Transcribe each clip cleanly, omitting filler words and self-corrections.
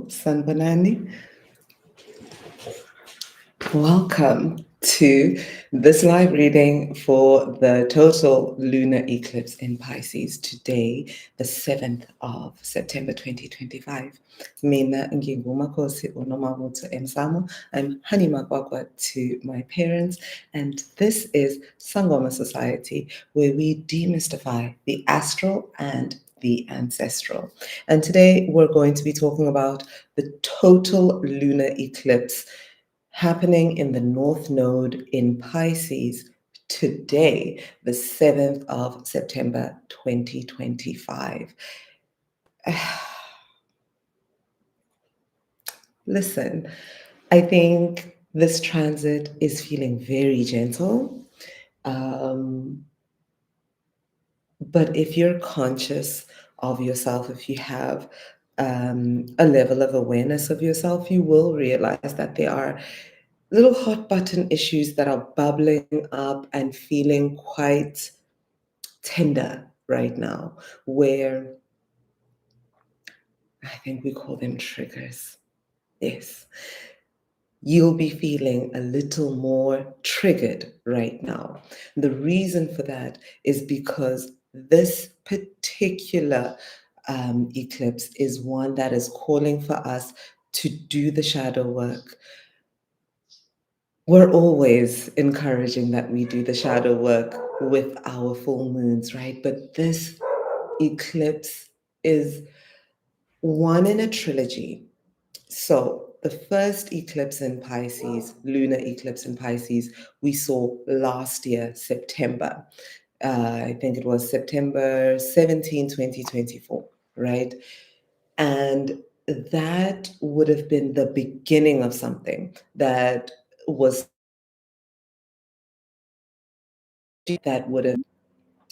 Hello, Sanbanani. Welcome to this live reading for the total lunar eclipse in Pisces today, the 7th of September 2025. Mina Makhosi Nomabutho Emsamo. I'm Hani Makwakwa to my parents, and this is Sangoma Society, where we demystify the astral and the ancestral. And today we're going to be talking about the total lunar eclipse happening in the North Node in Pisces today, the 7th of September 2025. Listen, I think this transit is feeling very gentle. But if you're conscious of yourself, if you have a level of awareness of yourself, you will realize that there are little hot button issues that are bubbling up and feeling quite tender right now, where I think we call them triggers. Yes. You'll be feeling a little more triggered right now. The reason for that is because this particular eclipse is one that is calling for us to do the shadow work. We're always encouraging that we do the shadow work with our full moons, right? But this eclipse is one in a trilogy. So the first eclipse in Pisces, lunar eclipse in Pisces, we saw last year, September. I think it was September 17, 2024, right? And that would have been the beginning of something that was that would have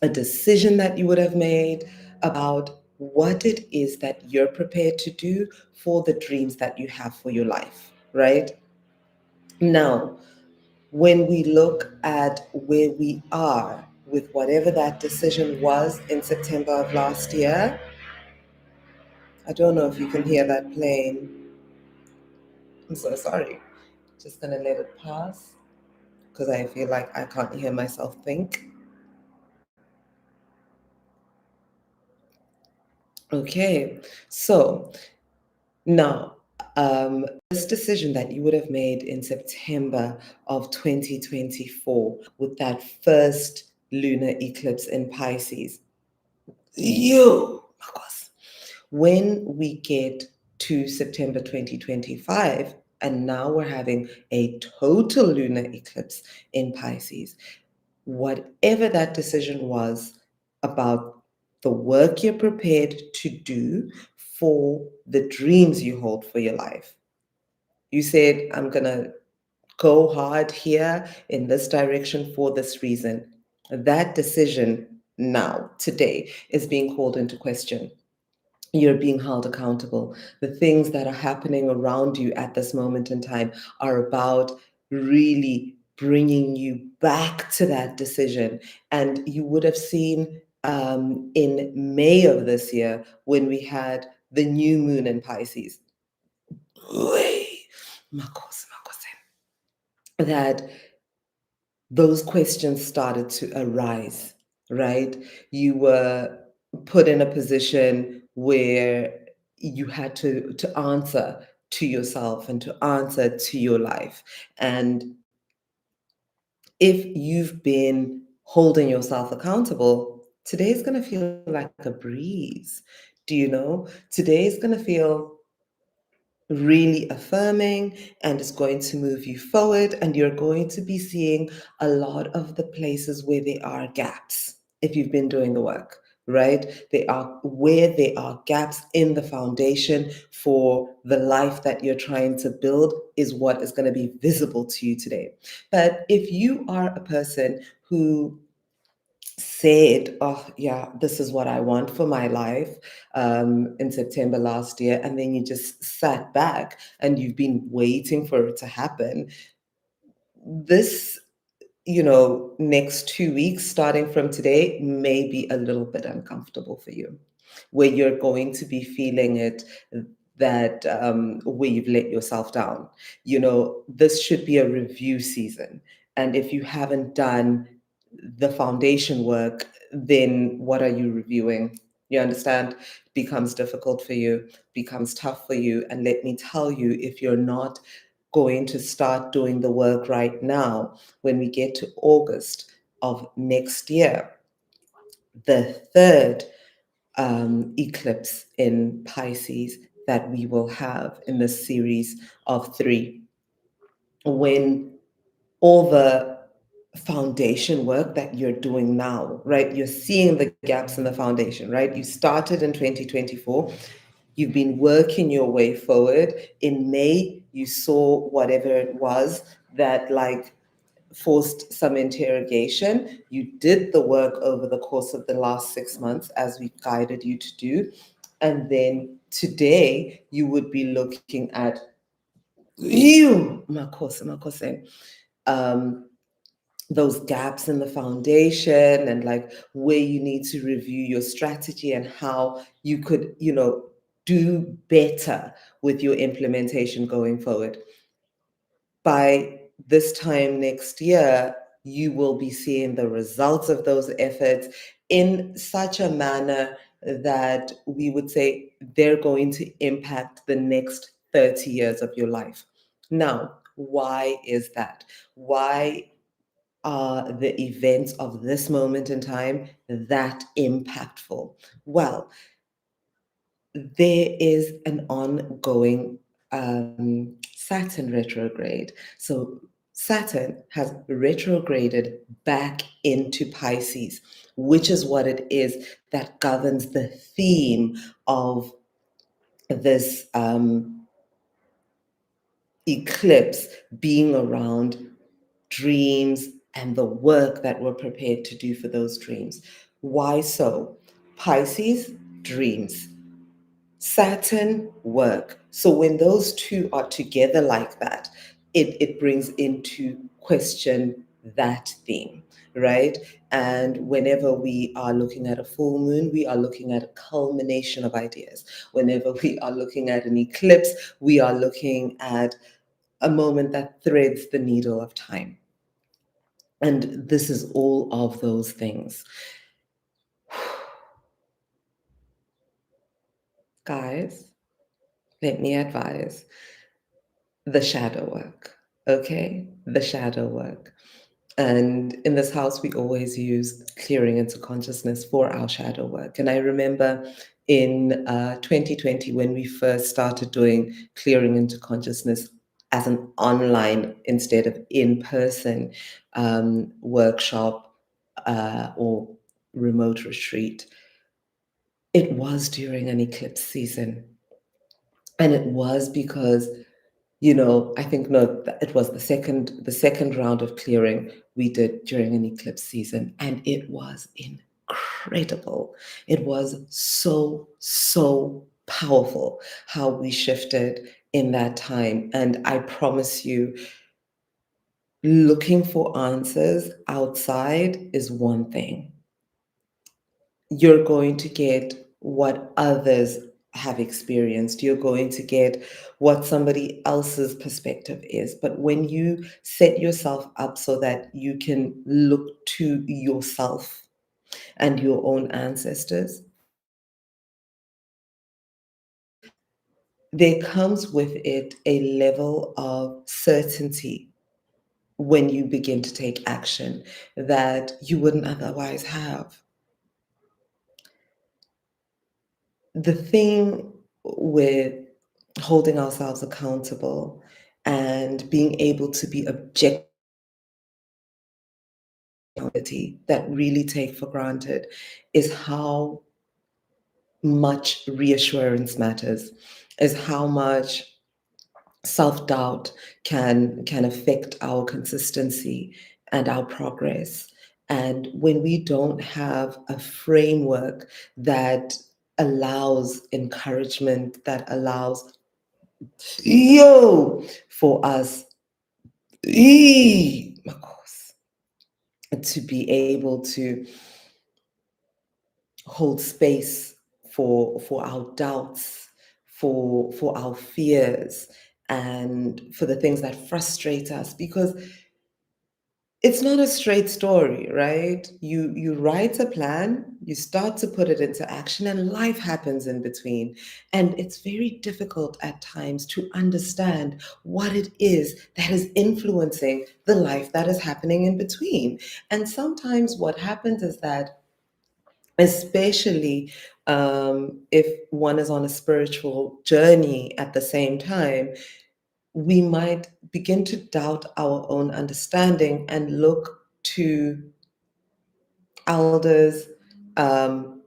a decision that you would have made about what it is that you're prepared to do for the dreams that you have for your life, right? Now, when we look at where we are with whatever that decision was in September of last year, I don't know if you can hear that plane. I'm so sorry. Just gonna let it pass because I feel like I can't hear myself think. Okay, so now, this decision that you would have made in September of 2024 with that first lunar eclipse in Pisces, when we get to September 2025, and now we're having a total lunar eclipse in Pisces, whatever that decision was about the work you're prepared to do for the dreams you hold for your life. You said, I'm going to go hard here in this direction for this reason. That decision now, today, is being called into question. You're being held accountable. The things that are happening around you at this moment in time are about really bringing you back to that decision. And you would have seen in May of this year when we had the new moon in Pisces. That those questions started to arise, right? You were put in a position where you had to answer to yourself and to answer to your life. And if you've been holding yourself accountable, today's going to feel like a breeze. Do you know? Today's going to feel really affirming, and it's going to move you forward, and you're going to be seeing a lot of the places where there are gaps if you've been doing the work, right? They are where there are gaps in the foundation for the life that you're trying to build is what is going to be visible to you today. But if you are a person who said, oh, yeah, this is what I want for my life in September last year, and then you just sat back and you've been waiting for it to happen, this, next 2 weeks, starting from today, may be a little bit uncomfortable for you, where you're going to be feeling it that where you've let yourself down. This should be a review season. And if you haven't done the foundation work, then what are you reviewing? You understand? Becomes difficult for you, becomes tough for you. And let me tell you, if you're not going to start doing the work right now, when we get to August of next year, the third eclipse in Pisces that we will have in this series of three, when all the foundation work that you're doing now, right? You're seeing the gaps in the foundation, right? You started in 2024. You've been working your way forward. In May, you saw whatever it was that forced some interrogation. You did the work over the course of the last 6 months as we guided you to do. And then today, you would be looking at you, Makhosi, those gaps in the foundation, and where you need to review your strategy and how you could, do better with your implementation going forward. By this time next year, you will be seeing the results of those efforts in such a manner that we would say they're going to impact the next 30 years of your life. Now, why is that? Why are the events of this moment in time that impactful? Well, there is an ongoing Saturn retrograde. So Saturn has retrograded back into Pisces, which is what it is that governs the theme of this eclipse being around dreams and the work that we're prepared to do for those dreams. Why so? Pisces, dreams. Saturn, work. So when those two are together like that, it brings into question that theme, right? And whenever we are looking at a full moon, we are looking at a culmination of ideas. Whenever we are looking at an eclipse, we are looking at a moment that threads the needle of time. And this is all of those things. Guys, let me advise the shadow work, okay? The shadow work. And in this house, we always use clearing into consciousness for our shadow work. And I remember in 2020, when we first started doing clearing into consciousness as an online instead of in-person workshop or remote retreat, it was during an eclipse season. And it was because, I think, no, it was the second round of clearing we did during an eclipse season, and it was incredible. It was so, so powerful how we shifted in that time. And I promise you, looking for answers outside is one thing. You're going to get what others have experienced. You're going to get what somebody else's perspective is. But when you set yourself up so that you can look to yourself and your own ancestors, there comes with it a level of certainty when you begin to take action that you wouldn't otherwise have. The thing with holding ourselves accountable and being able to be objective that really take for granted is how much reassurance matters, is how much self-doubt can affect our consistency and our progress. And when we don't have a framework that allows encouragement, that allows for us of course, to be able to hold space for our doubts, for our fears, and for the things that frustrate us, because it's not a straight story, right? You write a plan, you start to put it into action, and life happens in between. And it's very difficult at times to understand what it is that is influencing the life that is happening in between. And sometimes what happens is that, especially if one is on a spiritual journey at the same time, we might begin to doubt our own understanding and look to elders, um,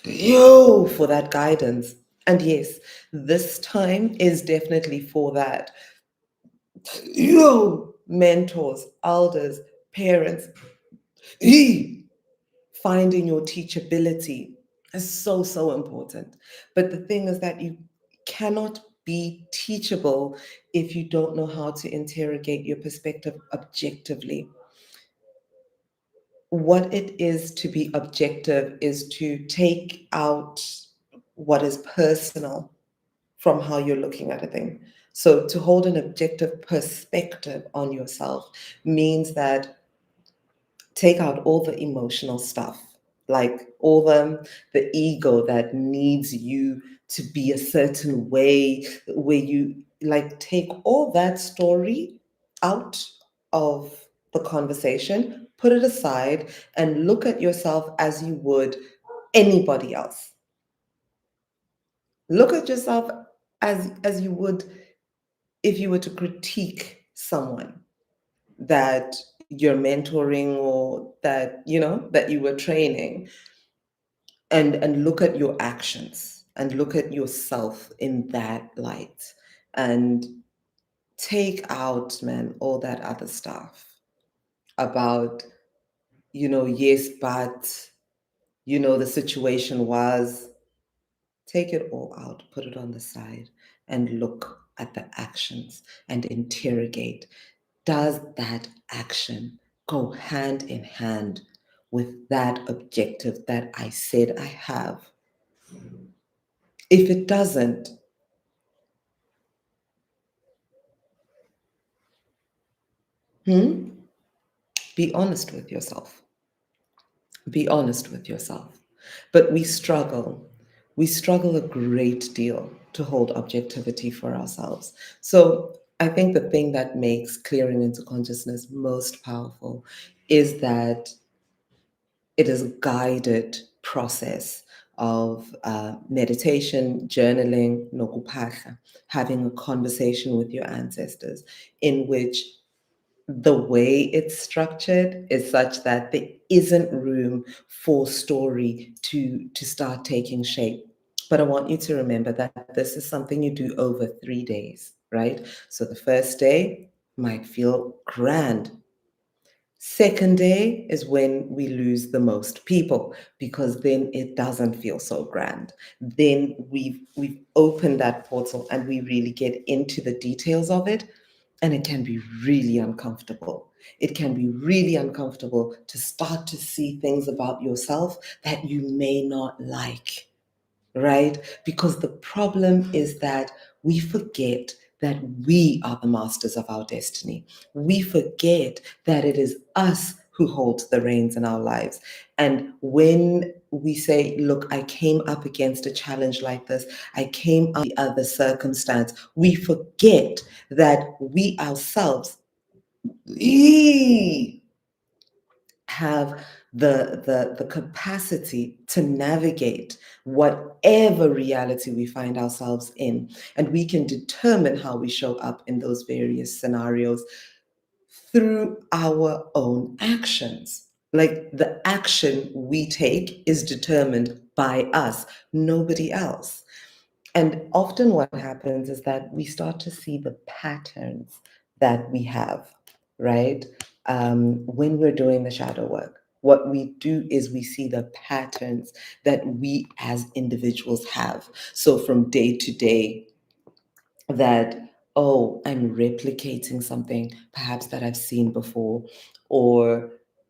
for that guidance. And yes, this time is definitely for that. Mentors, elders, parents, finding your teachability is so, so important. But the thing is that you cannot be teachable if you don't know how to interrogate your perspective objectively. What it is to be objective is to take out what is personal from how you're looking at a thing. So to hold an objective perspective on yourself means that take out all the emotional stuff, like all the ego that needs you to be a certain way, where you like take all that story out of the conversation, put it aside, and look at yourself as you would anybody else. Look at yourself as you would if you were to critique someone that you're mentoring, or that that you were training, and look at your actions and look at yourself in that light, and take out, man, all that other stuff about, yes, but the situation was. Take it all out, put it on the side, and look at the actions and interrogate. Does that action go hand in hand with that objective that I said I have? If it doesn't, be honest with yourself. Be honest with yourself. But we struggle. We struggle a great deal to hold objectivity for ourselves. So I think the thing that makes clearing into consciousness most powerful is that it is a guided process of meditation, journaling, nokuphahla, having a conversation with your ancestors, in which the way it's structured is such that there isn't room for story to start taking shape. But I want you to remember that this is something you do over 3 days, right? So the first day might feel grand. Second day is when we lose the most people, because then it doesn't feel so grand. Then we've opened that portal and we really get into the details of it, and it can be really uncomfortable. It can be really uncomfortable to start to see things about yourself that you may not like, right? Because the problem is that we forget that we are the masters of our destiny. We forget that it is us who holds the reins in our lives. And when we say, look, I came up against a challenge like this, I came up the other circumstance, we forget that we ourselves have the capacity to navigate whatever reality we find ourselves in, and we can determine how we show up in those various scenarios through our own actions. Like, the action we take is determined by us, nobody else. And often what happens is that we start to see the patterns that we have, right? When we're doing the shadow work, what we do is we see the patterns that we as individuals have. So from day to day, that, oh, I'm replicating something perhaps that I've seen before, or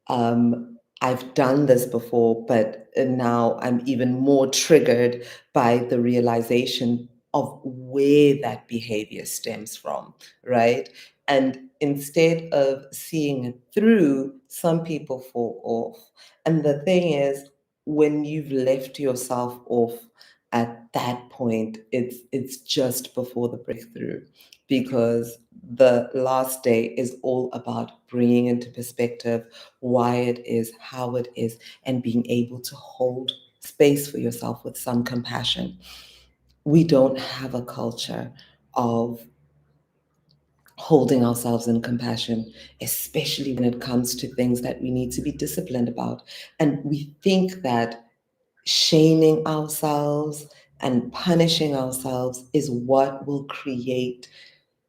I've done this before, but now I'm even more triggered by the realization of where that behavior stems from, right? And instead of seeing it through, some people fall off. And the thing is, when you've left yourself off at that point, it's just before the breakthrough, because the last day is all about bringing into perspective why it is, how it is, and being able to hold space for yourself with some compassion. We don't have a culture of holding ourselves in compassion, especially when it comes to things that we need to be disciplined about. And we think that shaming ourselves and punishing ourselves is what will create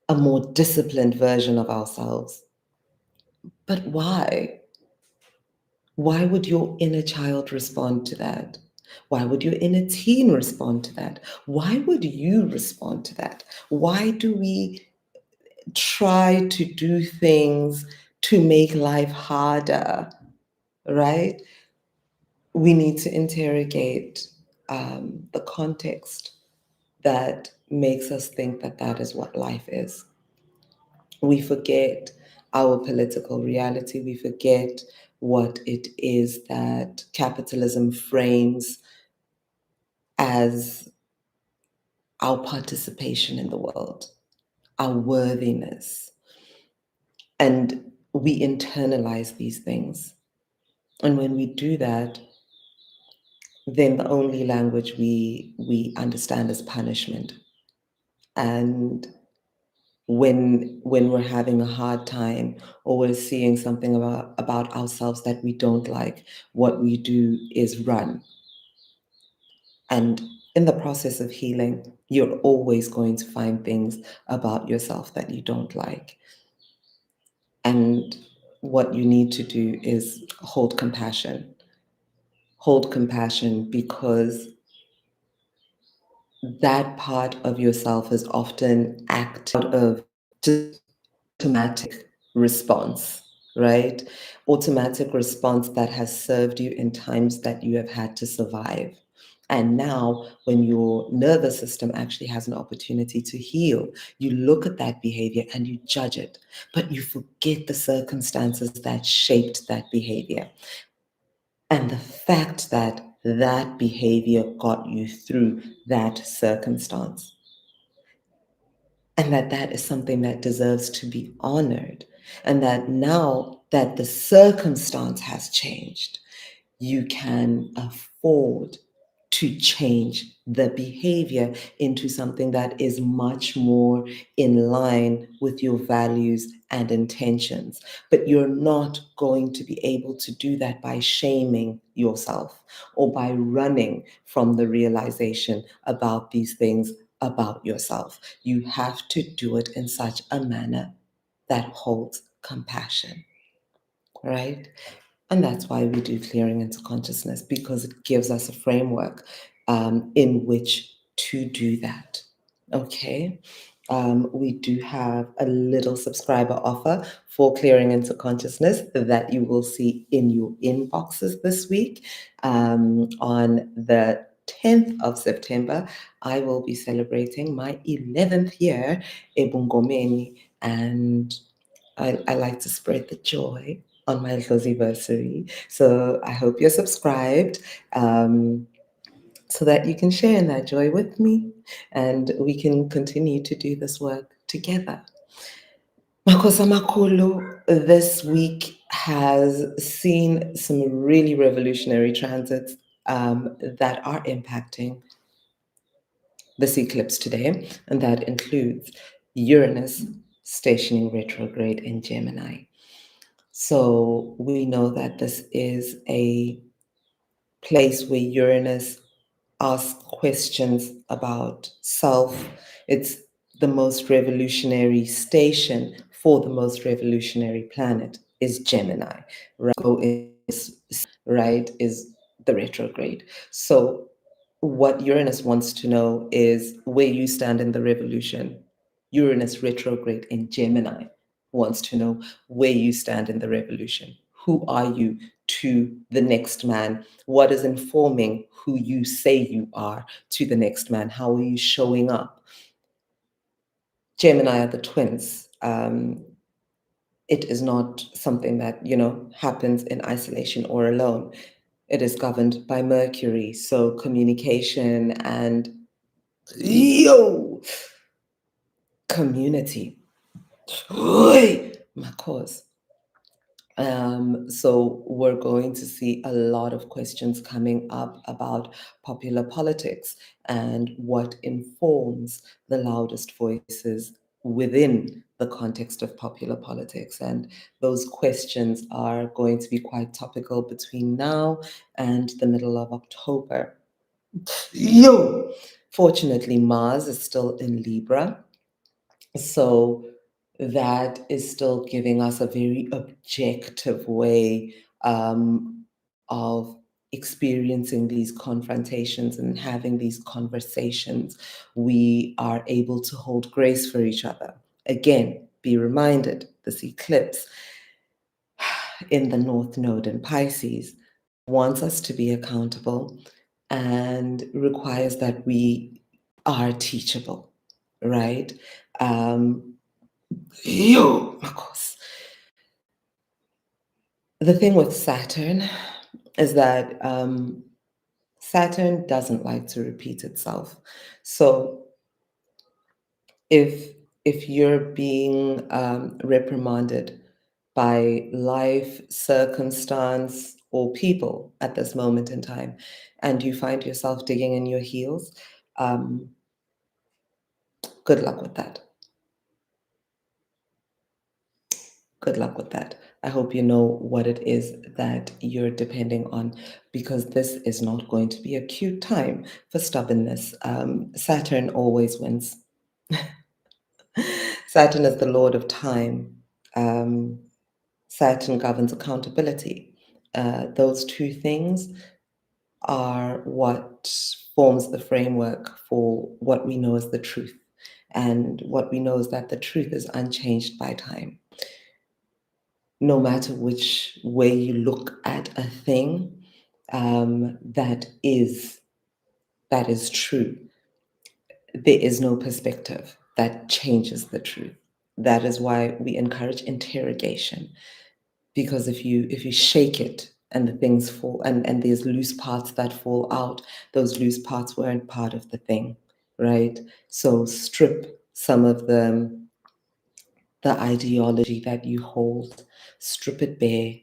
a more disciplined version of ourselves. But why? Why would your inner child respond to that? Why would your inner teen respond to that? Why would you respond to that? Why do we try to do things to make life harder, right? We need to interrogate the context that makes us think that that is what life is. We forget our political reality. We forget what it is that capitalism frames as our participation in the world, our worthiness. And we internalize these things. And when we do that, then the only language we understand is punishment. And when we're having a hard time, or we're seeing something about ourselves that we don't like, what we do is run. And in the process of healing, you're always going to find things about yourself that you don't like. And what you need to do is hold compassion. Hold compassion, because that part of yourself is often acted out of just automatic response, right? Automatic response that has served you in times that you have had to survive. And now, when your nervous system actually has an opportunity to heal, you look at that behavior and you judge it, but you forget the circumstances that shaped that behavior. And the fact that that behavior got you through that circumstance, and that that is something that deserves to be honored, and that now that the circumstance has changed, you can afford to change the behavior into something that is much more in line with your values and intentions. But you're not going to be able to do that by shaming yourself or by running from the realization about these things about yourself. You have to do it in such a manner that holds compassion, right? And that's why we do clearing into consciousness, because it gives us a framework in which to do that. Okay. We do have a little subscriber offer for clearing into consciousness that you will see in your inboxes this week. On the 10th of September, I will be celebrating my 11th year ebungomeni, and I like to spread the joy on my anniversary. So I hope you're subscribed, so that you can share in that joy with me, and we can continue to do this work together. Makhosi Amakhulu, this week has seen some really revolutionary transits that are impacting this eclipse today, and that includes Uranus stationing retrograde in Gemini. So we know that this is a place where Uranus asks questions about self. It's the most revolutionary station for the most revolutionary planet is Gemini, right? Right, is the retrograde. So what Uranus wants to know is where you stand in the revolution. Uranus retrograde in Gemini wants to know where you stand in the revolution. Who are you to the next man? What is informing who you say you are to the next man? How are you showing up? Gemini are the twins. It is not something that, happens in isolation or alone. It is governed by Mercury. So communication and community. My cause. So we're going to see a lot of questions coming up about popular politics and what informs the loudest voices within the context of popular politics. And those questions are going to be quite topical between now and the middle of October. Fortunately, Mars is still in Libra. So that is still giving us a very objective way of experiencing these confrontations and having these conversations. We are able to hold grace for each other. Again, be reminded, this eclipse in the North Node in Pisces wants us to be accountable and requires that we are teachable, right? Makhosi. The thing with Saturn is that Saturn doesn't like to repeat itself. So if you're being reprimanded by life, circumstance, or people at this moment in time, and you find yourself digging in your heels, good luck with that. Good luck with that. I hope you know what it is that you're depending on, because this is not going to be a cute time for stubbornness. Saturn always wins. Saturn is the lord of time. Saturn governs accountability. Those two things are what forms the framework for what we know as the truth. And what we know is that the truth is unchanged by time. No matter which way you look at a thing, that is true. There is no perspective that changes the truth. That is why we encourage interrogation, because if you shake it and the things fall, and there's loose parts that fall out, those loose parts weren't part of the thing, right? So strip some of the ideology that you hold, strip it bare,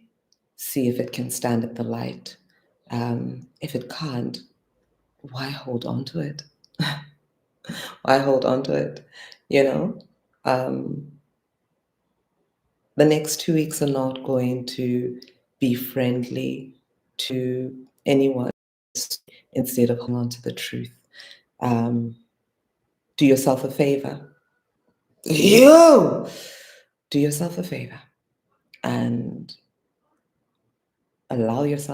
see if it can stand at the light. If it can't, why hold on to it? Why hold on to it? You know, the next 2 weeks are not going to be friendly to anyone. Instead of holding on to the truth, do yourself a favor. Do yourself a favor and allow yourself